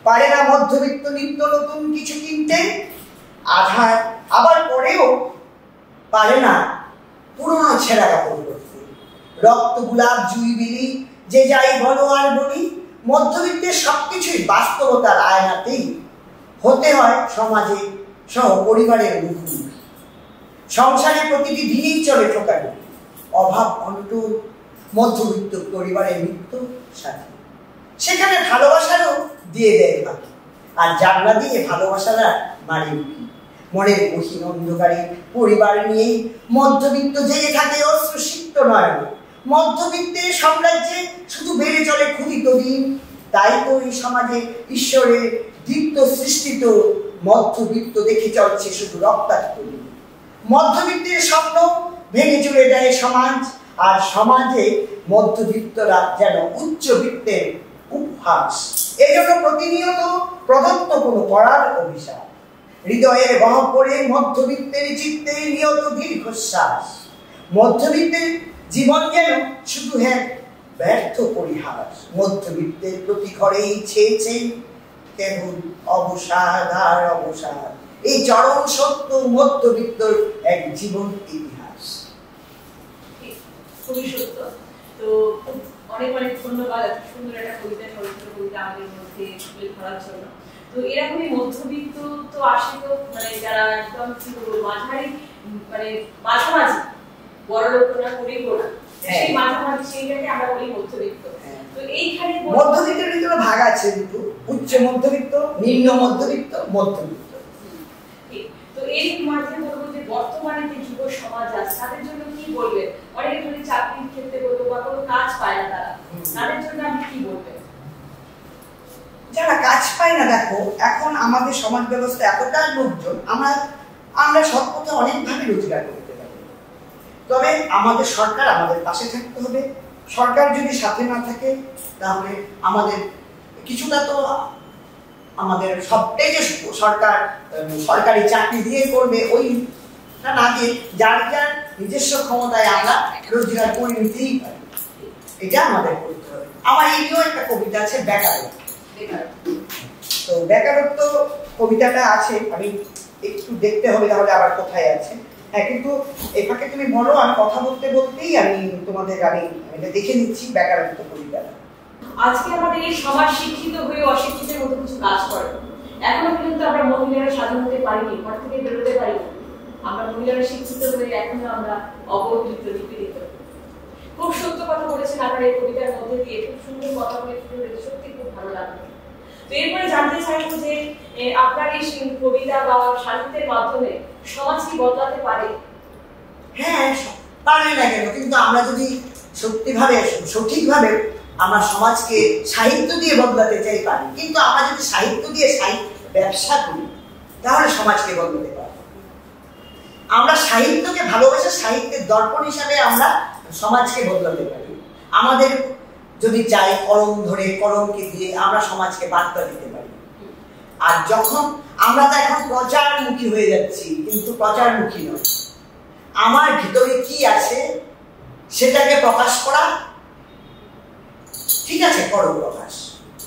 পারে না মধ্যবিত্ত নিত্য নতুন কিছু কিনতে, আধার আবার পরেও পারে না পুরনো ছেঁড়া কাপড় করতে। রক্ত গোলাপ জুই বিলি যে যাই বলো আর বলি, মধ্যবিত্তের সবকিছুই বাস্তবতার আয়নাতেই হতে হয় সমাজে সহ পরিবারের মুখোমুখি। সংসারে প্রতিটি দিনেই চলে ঠোকানি, অভাব অনটন মধ্যবিত্ত পরিবারের নিত্য সাথী। সেখানে ভালোবাসারও দিয়ে দেয় বাকি, আর জানলা দিয়ে ভালোবাসারা মারে উঠি। মনের গহীন অন্ধকারে পরিবার নিয়ে মধ্যবিত্ত জেগে থাকে অশ্রুসিক্ত নয়ন। মধ্যবিত্তের সাম্রাজ্যে শুধু বেড়ে চলে ক্ষুধিত দিন। তাই তো এই সমাজে ঈশ্বরের দীপ্ত সৃষ্টিত মধ্যবিত্ত দেখে চলছে শুধু রক্তাক্ত দিন। মধ্যবিত্তের স্বপ্ন ভেঙে চলে যায় সমাজ, আর সমাজে মধ্যবিত্তরা যেন উচ্চবিত্তের উপহাস। এই জন্য প্রতিনিয়ত প্রদত্ত কোনো করার অভিশাপ। হৃদয়ের গহ্বরে মধ্যবিত্তের চিত্তে নিয়ত দীর্ঘশ্বাস। মধ্যবিত্তের জীবন যেন শুধু ব্যর্থ পরিহাস। মধ্যবিত্তের প্রতি ঘরেই ছেয়েছে কেবল অবসাদ আর অবসাদ। এই চরম সত্য মধ্যবিত্তর এক জীবন ইতিহাস। খুবই সত্য। তো অনেক অনেক ধন্যবাদ এত সুন্দর একটা কবিতা, চরিত্র কবিতা আমাদের মধ্যে তুলে ধরার জন্য। তো এরকমই মধ্যবিত্ত তো আসে তো মানে যারা একদম কি বলবো মাঝারি মানে মাঝামাঝি, বড় লোক না গরিব না, সেই মাঝামাঝি সেইটাকে আমরা বলি মধ্যবিত্ত। তো এইখানে মধ্যবিত্তের ভিতরে ভাগ আছে দুটো, উচ্চ মধ্যবিত্ত, নিম্ন মধ্যবিত্ত, মধ্যবিত্ত। তো এই মাঝে বলবো যে বর্তমানে যে যুব সমাজ আছে তাদের জন্য কি বলবেন? অনেকে ধরে চাকরির ক্ষেত্রে বলবো বা কোনো কাজ পায় না তারা, তাদের জন্য আপনি কি বলবেন? যারা কাজ পায় না, দেখো এখন আমাদের সমাজ ব্যবস্থা এতটা লোকজন, আমরা সৎ পথে অনেকভাবে রোজগার করতে পারি। তবে আমাদের সরকার আমাদের পাশে থাকতে হবে। সরকার যদি সাথে না থাকে তাহলে আমাদের কিছুটা তো আমাদের সবটাই যে সরকার সরকারি চাকরি দিয়ে করবে ওইটা না দিয়ে যার যার নিজস্ব ক্ষমতায় আমরা রোজগার করে নিতেই পারি, এটা আমাদের করতে হবে। আমার এই নিয়েও একটা কবিতা আছে, বেকারত্ব। তো বেকারত্ব কবিতাটা আছে, আমি একটু দেখতে হবে তাহলে আবার কোথায় আছে। হ্যাঁ, কিন্তু এটাকে তুমি বলো, আমি কথা বলতে বলতেই আমি এটা দেখে নিচ্ছি বেকারত্ব কবিতাটা। আজকে আমাদের এই সমাজ শিক্ষিত হয়ে অশিক্ষিতের মতো কিছু কাজ করে। এখনো পর্যন্ত আমরা মহিলারা স্বাধীন হতে পারিনি, ঘর থেকে বেরোতে পারিনি। আমরা মহিলারা শিক্ষিত হয়ে এখনো আমরা অবহেলিত, নিপীড়িত। খুব সত্য কথা বলেছেন আপনার এই কবিতার মধ্যে দিয়ে, খুব সুন্দর কথা বলে সত্যি খুব ভালো লাগলো। তো এরপরে জানতে চাইবো যে আপনার এই কবিতা বা সাহিত্যের মাধ্যমে সমাজ কি বদলাতে পারে? হ্যাঁ, পারে না কেন, কিন্তু আমরা যদি সঠিকভাবে আমরা সমাজকে সাহিত্য দিয়ে বদলাতে চাই পারি। কিন্তু আমরা যদি সাহিত্য দিয়ে ব্যবসা করি তাহলে সমাজকে বদলাতে পারবো। আমরা সাহিত্যকে ভালোবাসে সাহিত্যের দর্পণ হিসাবে আমরা সমাজকে বদলাতে পারি। আমাদের যদি চাই কলম ধরে কলমকে দিয়ে আমরা সমাজকে বার্তা দিতে পারি। আর যখন আমরা তো এখন প্রচারমুখী হয়ে যাচ্ছি, কিন্তু প্রচারমুখী নয়, আমার ভিতরে কি আছে সেটাকে প্রকাশ করা, ঠিক আছে করো প্রকাশ,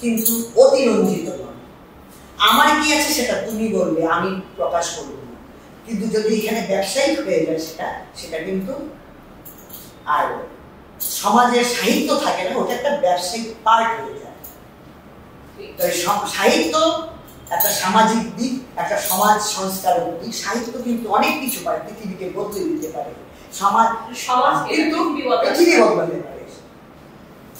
কিন্তু অতিরঞ্জিত নয়। আমার কি আছে সেটা তুমি বলবে, আমি প্রকাশ করব না। কিন্তু যদি এখানে ব্যবসায়িক হয়ে যায় সেটা কিন্তু আর সমাজের সাহিত্য থাকে না, ওটা একটা ব্যবসায়িক পার্ট হয়ে যায়। সাহিত্য একটা সামাজিক দিক, একটা সমাজ সংস্কারের দিক। সাহিত্য কিন্তু অনেক কিছু পারে, পৃথিবীকে বদলে দিতে পারে, সমাজ কিন্তু পৃথিবী বদলাতে পারে।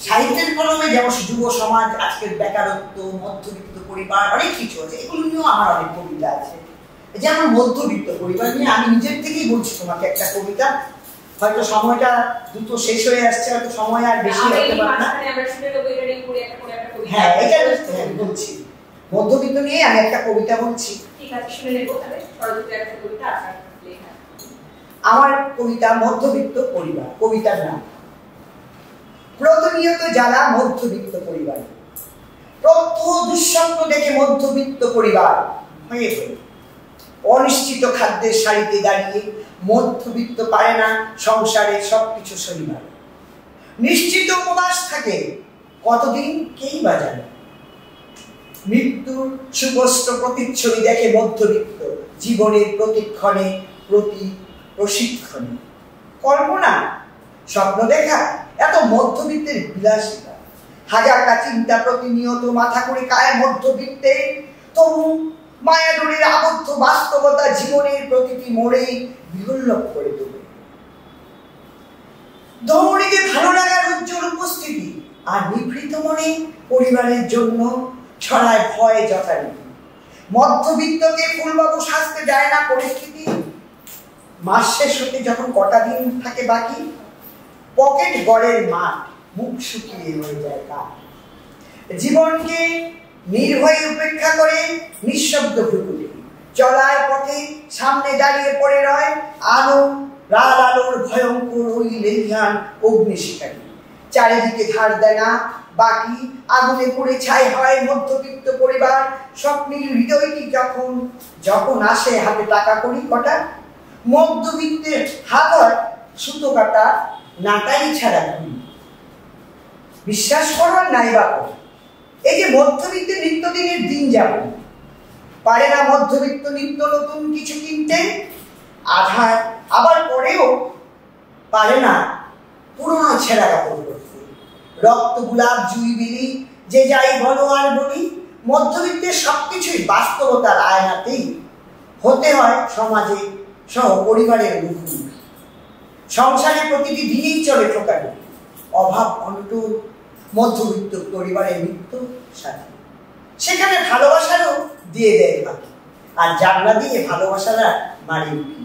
সাহিত্যের কলমে যেমন যুব সমাজ, আজকের বেকারত্ব, মধ্যবিত্ত পরিবার, অনেক কিছু আছে। এগুলো নিয়েও আমার অনেক কবিতা আছে। যেমন মধ্যবিত্ত পরিবার নিয়ে আমি নিজের থেকেই বলছি তোমাকে একটা কবিতা। হয়তো সময়টা দ্রুত শেষ হয়ে আসছে, হয়তো সময় আর বেশি হতে পারে না। হ্যাঁ, এটা বলছি মধ্যবিত্ত নিয়ে আমি একটা কবিতা বলছি। ঠিক আছে, শুনে নেব তাহলে। ষড়যন্ত্র একটা কবিতা আপনার লেখা। আমার কবিতা মধ্যবিত্ত পরিবার। কবিতার নাম প্রতিনিয়ত জ্বালা মধ্যবিত্ত পরিবার, প্রত্যহ দুঃস্বপ্ন দেখে মধ্যবিত্ত পরিবার হয়ে গেল। অনিশ্চিত খাদ্যের সারিতে দাঁড়িয়ে মধ্যবিত্ত পারে না সংসারের সবকিছু সরিবার। নিশ্চিত উপবাস থাকে কতদিন কেই বা জানে। মৃত্যুর সুস্পষ্ট প্রতিচ্ছবি দেখে মধ্যবিত্ত জীবনের প্রতিক্ষণে প্রতি প্রশিক্ষণে। কল্পনা স্বপ্ন দেখা এত মধ্যবিত্তের বিলাসিতা, হাজারটা চিন্তা প্রতিনিয়ত মাথা করে কায় মধ্যবিত্তে। তবু মায়াডোরের আবদ্ধ বাস্তবতা জীবনের প্রতিটি মোড়ে বিহল্লভ করে তোলে। দৌড়িতে ভালো লাগার উজ্জ্বল উপস্থিতি আর নিভৃত মনে পরিবারের জন্য ছড়ায় ভয় যথারীতি। মধ্যবিত্তকে ফুলবাবু সাজতে দেয় না পরিস্থিতি। মাস শেষ হতে যখন কটা দিন থাকে বাকি, পকেট গড়ের মাঠ মুখ শুকিয়ে হয়ে যায় কাঠ। জীবনকে নির্ভয়ে উপেক্ষা করে নিঃশব্দ ভ্রুকুটি চলার পথে সামনে দাঁড়িয়ে পড়ে রয় আলো লাল আলোর ভয়ঙ্কর ওই লেলিহান অগ্নিশিখাটি। চারিদিকে ধার দেয় না বাকি, আগুনে পুড়ে ছাই হয় মধ্যবিত্ত পরিবার। স্বপ্নের হৃদয়টি যখন যখন আসে হাতে টাকা করি কটা, মধ্যবিত্তের হাত হয় সুতো কাটা নাটাই ছাড়া ঘুরি। বিশ্বাস করবার নাই বা করে এই যে মধ্যবিত্তের নিত্যদিনের দিন যাপন, পারে না মধ্যবিত্ত নিত্য নতুন কিছু কিনতে। আধার আবার পরেও পারে না পুরনো ছেঁড়া কাপড় করতে। রক্ত গোলাপ জুই বিলি যে যাই বলো আর বলি, মধ্যবিত্তের সবকিছুই বাস্তবতার আয়নাতেই হতে হয় সমাজে সহ পরিবারের মুখোমুখি। সংসারে প্রতিটি দিনেই চলে ঠোকাঠুকি, অভাব অনটন মধ্যবিত্ত পরিবারের মৃত্যু সাথে। সেখানে ভালোবাসারও দিয়ে দেয় বাকি, আর জানলা দিয়ে ভালোবাসারা মারি উঠি।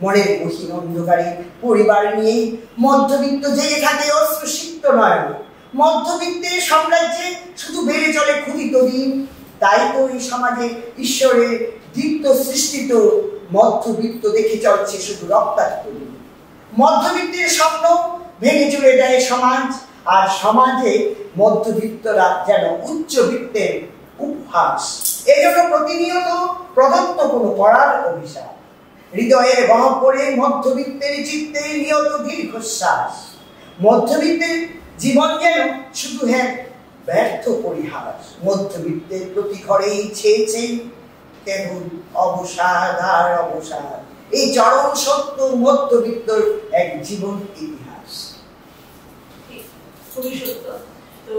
মনের গহীন অন্ধকারে পরিবার নিয়েই মধ্যবিত্ত জেগে থাকে অশ্রুসিক্ত নয়। মধ্যবিত্তের সাম্রাজ্যে শুধু বেড়ে চলে ক্ষুধিত দিন। তাই তো এই সমাজে ঈশ্বরের দীপ্ত সৃষ্টিত মধ্যবিত্ত দেখে চলছে শুধু রক্তাক্ত দিন। মধ্যবিত্তের স্বপ্ন ভেঙে চলে দেয় সমাজ, আর সমাজে মধ্যবিত্তরা যেন উচ্চবিত্তের উপহাস। এজন্য প্রতিনিয়ত প্রদত্ত কোনো করার অভিশাপ। হৃদয়ের গহ্বরে মধ্যবিত্তের চিত্তে নিয়ত দীর্ঘশ্বাস। মধ্যবিত্তের জীবন যেন শুধু এক ব্যর্থ পরিহাস। মধ্যবিত্তের প্রতি ঘরেই ছেয়েছে কেবল অবসাদ আর অবসাদ। এই চরম সত্য মধ্যবিত্তর এক জীবন ইতিহাস। খুবই সত্য। তো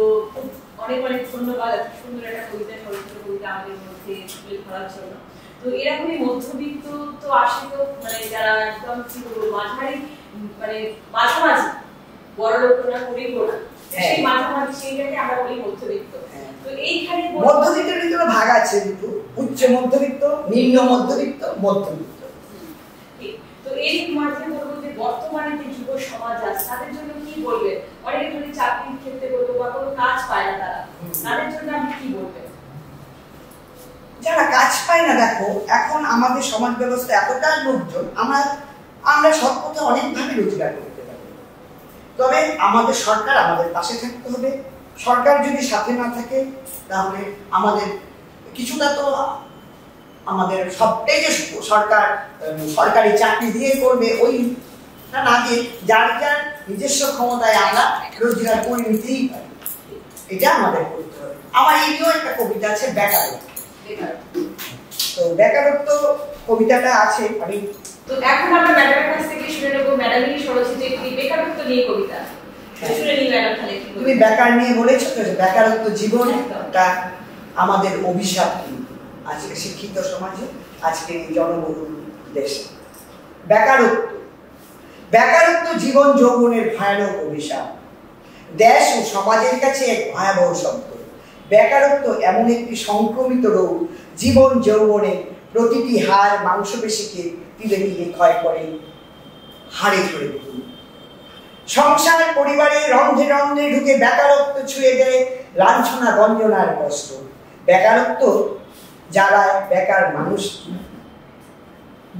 অনেক অনেক ধন্যবাদ এত সুন্দর একটা কবিতা, ষড়যন্ত্র কবিতা আমাদের মধ্যে তুলে ধরার জন্য। তো এরকমই মধ্যবিত্ত তো আসে তো মানে যারা একদম কি বলবো মাঝারি মানে মাঝামাঝি, বড় লোক না গরিব না, সেই মাঝামাঝি সেইটাকে আমরা বলি মধ্যবিত্ত। তো এইখানে মধ্যবিত্তের ভিতরে ভাগ আছে দুটো, উচ্চ মধ্যবিত্ত, নিম্ন মধ্যবিত্ত, মধ্যবিত্ত। তো এই মাঝে বলবো যে বর্তমানে যে যুব সমাজ আছে তাদের জন্য কি বলবেন? অনেকে যদি চাকরির ক্ষেত্রে বলবো বা কোনো কাজ পায় না তারা, তাদের জন্য আপনি কি বলবেন? যারা কাজ পায় না, দেখো এখন আমাদের সমাজ ব্যবস্থা এতটা লোকজন, আমরা সব পথে অনেকভাবে রোজগার করতে পারি। তবে আমাদের সরকার আমাদের পাশে থাকতে হবে। সরকার যদি সাথে না থাকে তাহলে আমাদের কিছুটা তো আমাদের সবটাই যে সরকার সরকারি চাকরি দিয়ে করবে ওইটা না দিয়ে যার যার নিজস্ব ক্ষমতায় আমরা রোজগার করে নিতেই পারি, এটা আমাদের করতে হবে। আমার এই নিয়েও একটা কবিতা আছে বেকারত্ব। তো বেকারত্ব কবিতাটা আছে আমি তো এখন আমরা ম্যাডামের কাছ থেকে শুনে নেব ম্যাডামই স্বরচিত একটি বেকারত্ব নিয়ে কবিতা। শুনে নিই ম্যাডাম তাহলে কি তুমি বেকার নিয়ে বলেছো তো, বেকারত্ব জীবনটা আমাদের অভিশাপ। আজকে শিক্ষিত সমাজে, আজকে জনবহুল দেশে বেকারত্ব জীবন যৌবনের ভয়ানক অভিশাপ। দেশ ও সমাজের কাছে এক ভয়াবহ শব্দ। বেকারত্ব এমন একটি সংক্রমিত রোগ, জীবন যৌবনে প্রতিটি হাড় মাংসপেশিকে তিলে তিলে ক্ষয় করে, হাড়ে ধরে সংসার পরিবারে রন্ধে রন্ধে ঢুকে বেকারত্ব ছুঁয়ে দেয় লাঞ্ছনা গঞ্জনার কষ্ট। বেকারত্ব জ্বালায় বেকার মানুষটি,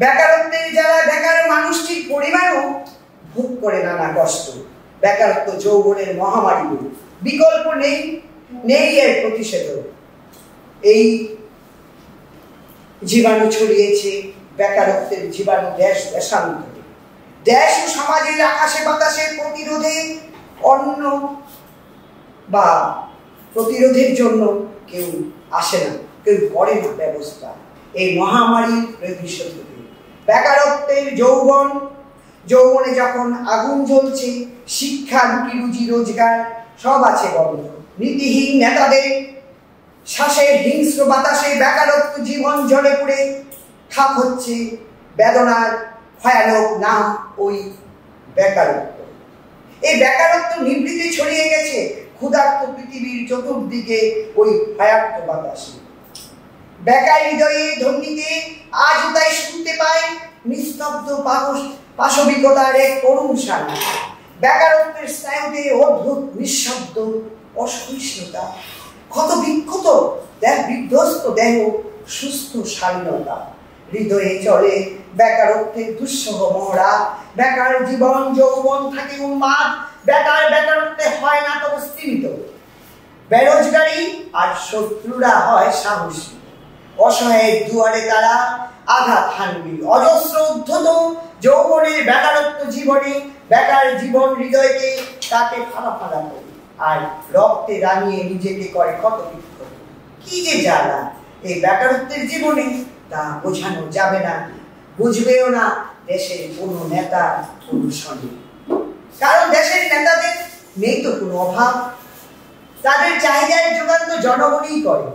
বেকারত্বের জ্বালায় বেকার মানুষটির পরিবারও ভোগ করে নানা কষ্ট। বেকারত্ব যৌবনের মহামারী, বিকল্প নেই, নেই এর প্রতিষেধক। এই জীবাণু ছড়িয়েছে বেকারত্বের জীবাণু দেশ দেশান্তরে। দেশ ও সমাজের আকাশে বাতাসে প্রতিরোধে অন্য বা প্রতিরোধের জন্য কেউ আসে না, কেউ করে না ব্যবস্থা। এই মহামারীর প্রতিষেধকে বেকারত্বের যৌবনে যখন আগুন জ্বলছে, শিক্ষা, রুজি রোজগার সব আছে বন্ধ। নীতিহীন নেতাদের শ্বাসের হিংস্র বাতাসে বেকারত্ব জীবন জ্বলে পুড়ে খাপ হচ্ছে বেদনার ভয়ানক নাম ওই বেকারত্ব। এই বেকারত্ব নিবৃত্তি ছড়িয়ে গেছে ক্ষুধার্ত পৃথিবীর চতুর্দিকে ওই ভয়ার্ত বাতাসে। বেকার হৃদয়ে ধন্যীতে আজ তাই শুনতে পায় নিস্তব্ধ পাশবিকতার এক করুণ সারা। বেকারত্বের স্নায়ুতে অদ্ভুত নিঃশব্দ অসহিষ্ণুতা, ক্ষত বিক্ষত বিধ্বস্ত দেহ, সুস্থ শালীনতা। হৃদয়ে চলে বেকারত্বের দুঃসহ মহড়া। বেকার জীবন যৌবন থাকে উন্মাদ, বেকারত্বে হয় না তবে স্থিমিত। বেরোজগারি আর শত্রুরা হয় সাহসী। অসহায়ের দুয়ারে তারা আঘাত হানবি। অজস্র উদ্ধত যৌবনের বেকারত্ব জীবনে, বেকার জীবন হৃদয়কে তাকে ফালা ফালা করে আর রক্তে রাঙিয়ে নিজেকে করে ক্ষত বিক্ষত। কি যে জ্বালা এই বেকারত্বের জীবনে, তা বোঝানো যাবে না, বুঝবেও না দেশের কোনো নেতা কোনো শনি। কারণ দেশের নেতাদের নেই তো কোনো অভাব, তাদের চাহিদার যোগান তো জনগণই করে।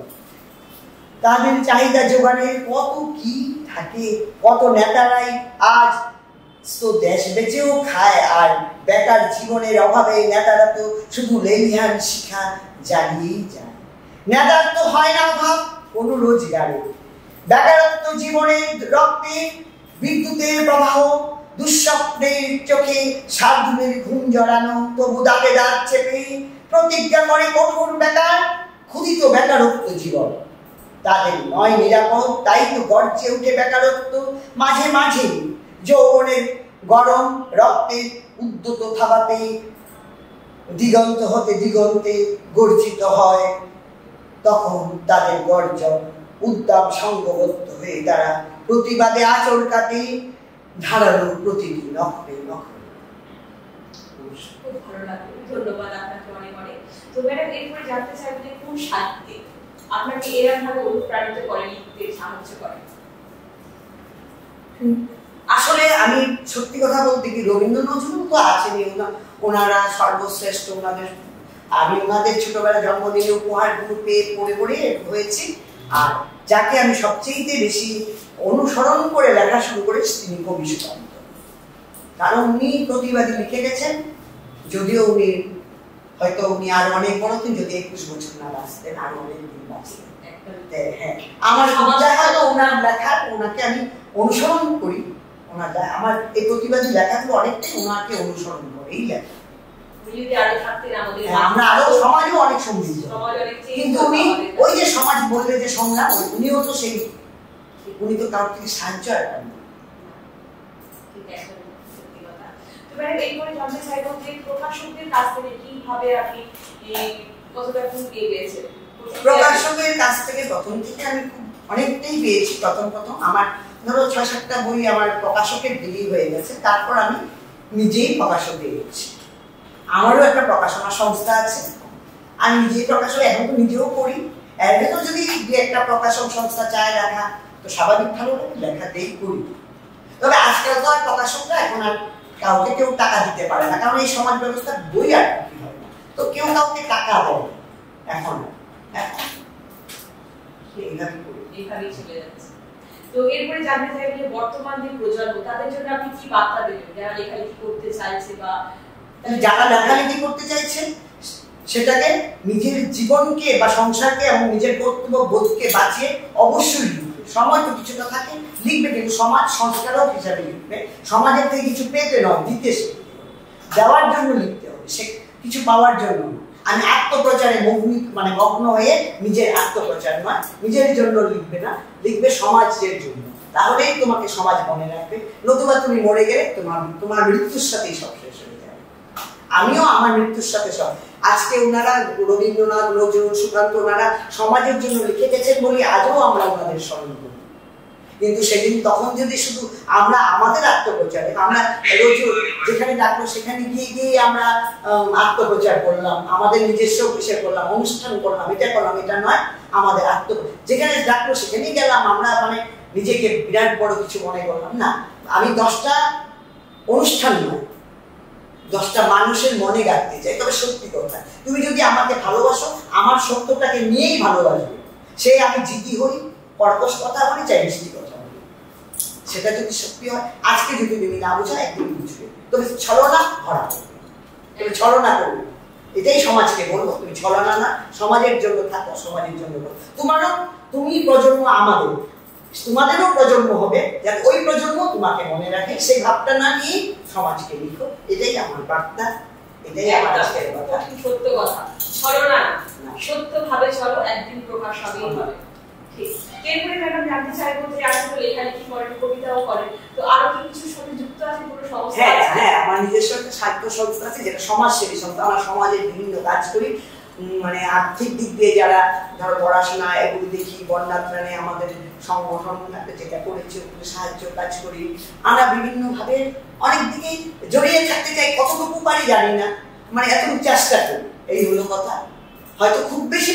তাদের চাহিদা যোগানের কত কি থাকে, কত নেতারাই আজ তো দেশ বেচেও খায়। আর বেকার জীবনের অভাবে নেতারা তো শুধু লেলিহান শিখা জ্বালিয়েই যায়। নেতার তো হয় না অভাব কোনো রোজগারে। বেকারত্ব জীবনের রক্তে বিদ্যুতের প্রবাহ, দুঃস্বপ্নের চোখে শার্দুলের ঘুম জড়ানো, তবু দাঁতে দাঁত চেপে প্রতিজ্ঞা করে কঠোর বেকার, ক্ষুধিত বেকারত্ব জীবন তাদের নয় নিরাপদ। তাই তো গর্জে উঠে বেকারত্ব মাঝে মাঝে যৌবনের গরম রক্তে উদ্যত থাবাতে, দিগন্ত হতে দিগন্তে গর্জিত হয়। তখন তাদের গর্জন উদ্দাম সঙ্গবদ্ধ হয়ে তারা প্রতিবাদে আচর কাটে ধারালো প্রতিটি নখরে নখরে। খুব ভালো লাগলো, ধন্যবাদ আপনাকে অনেক অনেক। তো ম্যাডাম, এরপরে জানতে চাইবো যে কোন সাহিত্য আপনাকে এরকম ভাবে অনুপ্রাণিত করে, লিখতে সাহায্য করে? আসলে আমি সত্যি কথা বলতে কি, রবীন্দ্র নজরুল তো আছেন, ওনারা সর্বশ্রেষ্ঠ। আমি ওনাদের ছোটবেলা জন্মদিনে উপহারগুলো পেয়ে পড়ে পড়ে হয়েছি। আর যাকে আমি সবচেয়ে বেশি অনুসরণ করে লেখা শুরু করেছি তিনি কবি সুকান্ত। কারণ উনি প্রতিবাদী লিখে গেছেন, যদিও উনি আরো অনেক বড়তেন, যদি 21 বছর না বাঁচতেন, আরো অনেক দিন বাঁচতেন। হ্যাঁ, আমার ওনার লেখা, ওনাকে আমি অনুসরণ করি। আমার এই প্রতিবাদী লেখাগুলো অনেকটাই ওনাকে অনুসরণ করে এই লেখা। আমরা আরো সমাজও অনেক সমৃদ্ধ, কিন্তু উনি ওই যে সমাজ বললে যে সংগ্রাম, উনিও তো সেই, উনি তো কারোর থেকে সাহায্য আর পান। প্রকাশকদের কাছ থেকে কিভাবে আপনি প্রকাশকের কাছ থেকে প্রথম থেকে আমি খুব অনেকটাই পেয়েছি। প্রথম আমার ধরো 6-7টা বই আমার প্রকাশকের দিকেই হয়ে গেছে। তারপর আমি নিজেই প্রকাশক দিয়েছি। আমারও একটা প্রকাশনা সংস্থা আছে, আমি নিজেই প্রকাশক, এখন তো নিজেও করি। এর ভেতর যদি একটা প্রকাশক সংস্থা চায় লেখা, তো স্বাভাবিক ভালো লাগে, লেখা দেই করি। তবে আজকাল তো আর প্রকাশকরা এখন আর কাউকে কেউ টাকা দিতে পারে না, কারণ এই সমাজ ব্যবস্থার বই আর কি হয় না, তো কেউ কাউকে টাকা দেয় এখন এইভাবেই চলে যাচ্ছে। তো এরপরে জানতে চাইবো যে বর্তমান যে প্রজন্ম, তাদের জন্য আপনি কি বার্তা দেবেন, যারা লেখালেখি করতে চাইছে বা যারা লেখালেখি করতে চাইছে, সেটাকে নিজের জীবনকে বা সংসারকে এবং নিজের কর্তব্য বোধকে বাঁচিয়ে অবশ্যই লিখবে। সময় তো কিছুটা থাকে, লিখবে, কিন্তু সমাজ সংস্কারক হিসাবে লিখবে। সমাজের থেকে কিছু পেতে নয়, দিতে শিখবে। দেওয়ার জন্য লিখতে হবে, সে কিছু পাওয়ার জন্য। আমি আত্মপ্রচারে মগ্ন হয়ে নিজের আত্মপ্রচার নয়, নিজের জন্য লিখবে না, লিখবে সমাজের জন্য। তাহলেই তোমাকে সমাজ মনে রাখবে, নতুবা তুমি মরে গেলে তোমার মৃত্যুর সাথেই সব শেষ হয়ে যাবে। আমিও আমার মৃত্যুর সাথে সব। আজকে ওনারা রবীন্দ্রনাথ, নজরুল, সুকান্ত ওনারা সমাজের জন্য লিখে গেছেন বলে আজও আমরা ওনাদের স্মরণ করি। কিন্তু সেদিন তখন যদি শুধু আমরা আমাদের আত্মপ্রচারে, আমরা রোজ যেখানে ডাকলো সেখানে গিয়ে আমরা আত্মপ্রচার করলাম, আমাদের নিজস্ব বিষয় করলাম, অনুষ্ঠান করলাম, এটা করলাম, এটা নয়। আমাদের যেখানে ডাকলো সেখানেই গেলাম, আমরা নিজেকে বিরাট বড় কিছু মনে করলাম না। আমি 10টা অনুষ্ঠান নয়, 10টা মানুষের মনে রাখতে চাই। তবে সত্যি কথা, তুমি যদি আমাকে ভালোবাসো, আমার সত্যটাকে নিয়েই ভালোবাসবে। সে আমি জিদি হই, কর্কশ কথা বলি, চাই মিষ্টি কথা বলি, সেটা যদি সত্যি হয়। আজকে যদি তুমি না বুঝো, একদিন বুঝবে। তুমি ছলনা ভরা করবে, তুমি ছলনা করবে। এটাই সমাজকে বলবো, তুমি ছলনা না, সমাজের জন্য থাকো, সমাজের জন্য করো। তুমি প্রজন্ম, তোমাদেরও প্রজন্ম হবে, যাতে ওই প্রজন্ম তোমাকে মনে রাখে। সেই ভাবটা না নিয়ে সমাজকে লিখো, এটাই আমার বার্তা, এটাই আমার আজকের কথা। সত্য কথা, ছলনা না, সত্য ভাবে চলো, একদিন প্রকাশ হবেই হবে। ঠিক। এরপরে ম্যাডাম জানতে চাইবো যে আপনি তো লেখালেখি করেন, কবিতাও করেন, তো আরো কি কিছু সাথে যুক্ত আছে কোনো সংস্থা? হ্যাঁ, আমার নিজস্ব একটা সাহিত্য সংস্থা আছে, যেটা সমাজসেবী সংস্থা। আমরা সমাজের বিভিন্ন কাজ করি, আর্থিক দিক দিয়ে যারা ধরো পড়াশোনা এগুলো দেখি, বন্যা ত্রাণে আমাদের সংগঠন যেটা করেছে সাহায্য কাজ করি। আমরা বিভিন্ন ভাবে অনেক দিকেই জড়িয়ে থাকতে চাই, কতটুকু পারি জানি না, এতটুকু চেষ্টা করি। এই হলো কথা। হয়তো খুব বেশি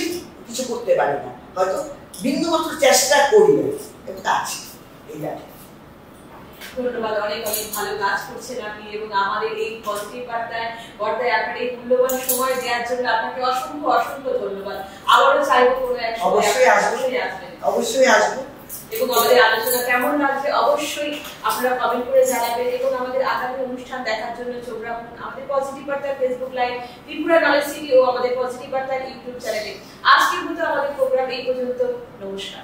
কিছু করতে পারি না, হয়তো বিন্দুমাত্র চেষ্টা করি, এবং আছে এইটাকে। ধন্যবাদ, অনেক ভালো কাজ করছেন আপনি, এবং আমাদের এই পজিটিভ বার্তায় আপনার এই মূল্যবান সময় দেওয়ার জন্য আপনাকে অসংখ্য ধন্যবাদ। আবারও চাইবো কোনো এক সময় অবশ্যই আসবো। এবং আমাদের আলোচনা কেমন লাগছে অবশ্যই আপনারা কমেন্ট করে জানাবেন, এবং আমাদের আগামী অনুষ্ঠান দেখার জন্য চোখ রাখুন আমাদের পজিটিভ বার্তার Facebook live, Tripura knowledge city ও আমাদের পজিটিভ বার্তার ইউটিউব চ্যানেলে। আজকের মতো আমাদের প্রোগ্রাম এই পর্যন্ত। নমস্কার।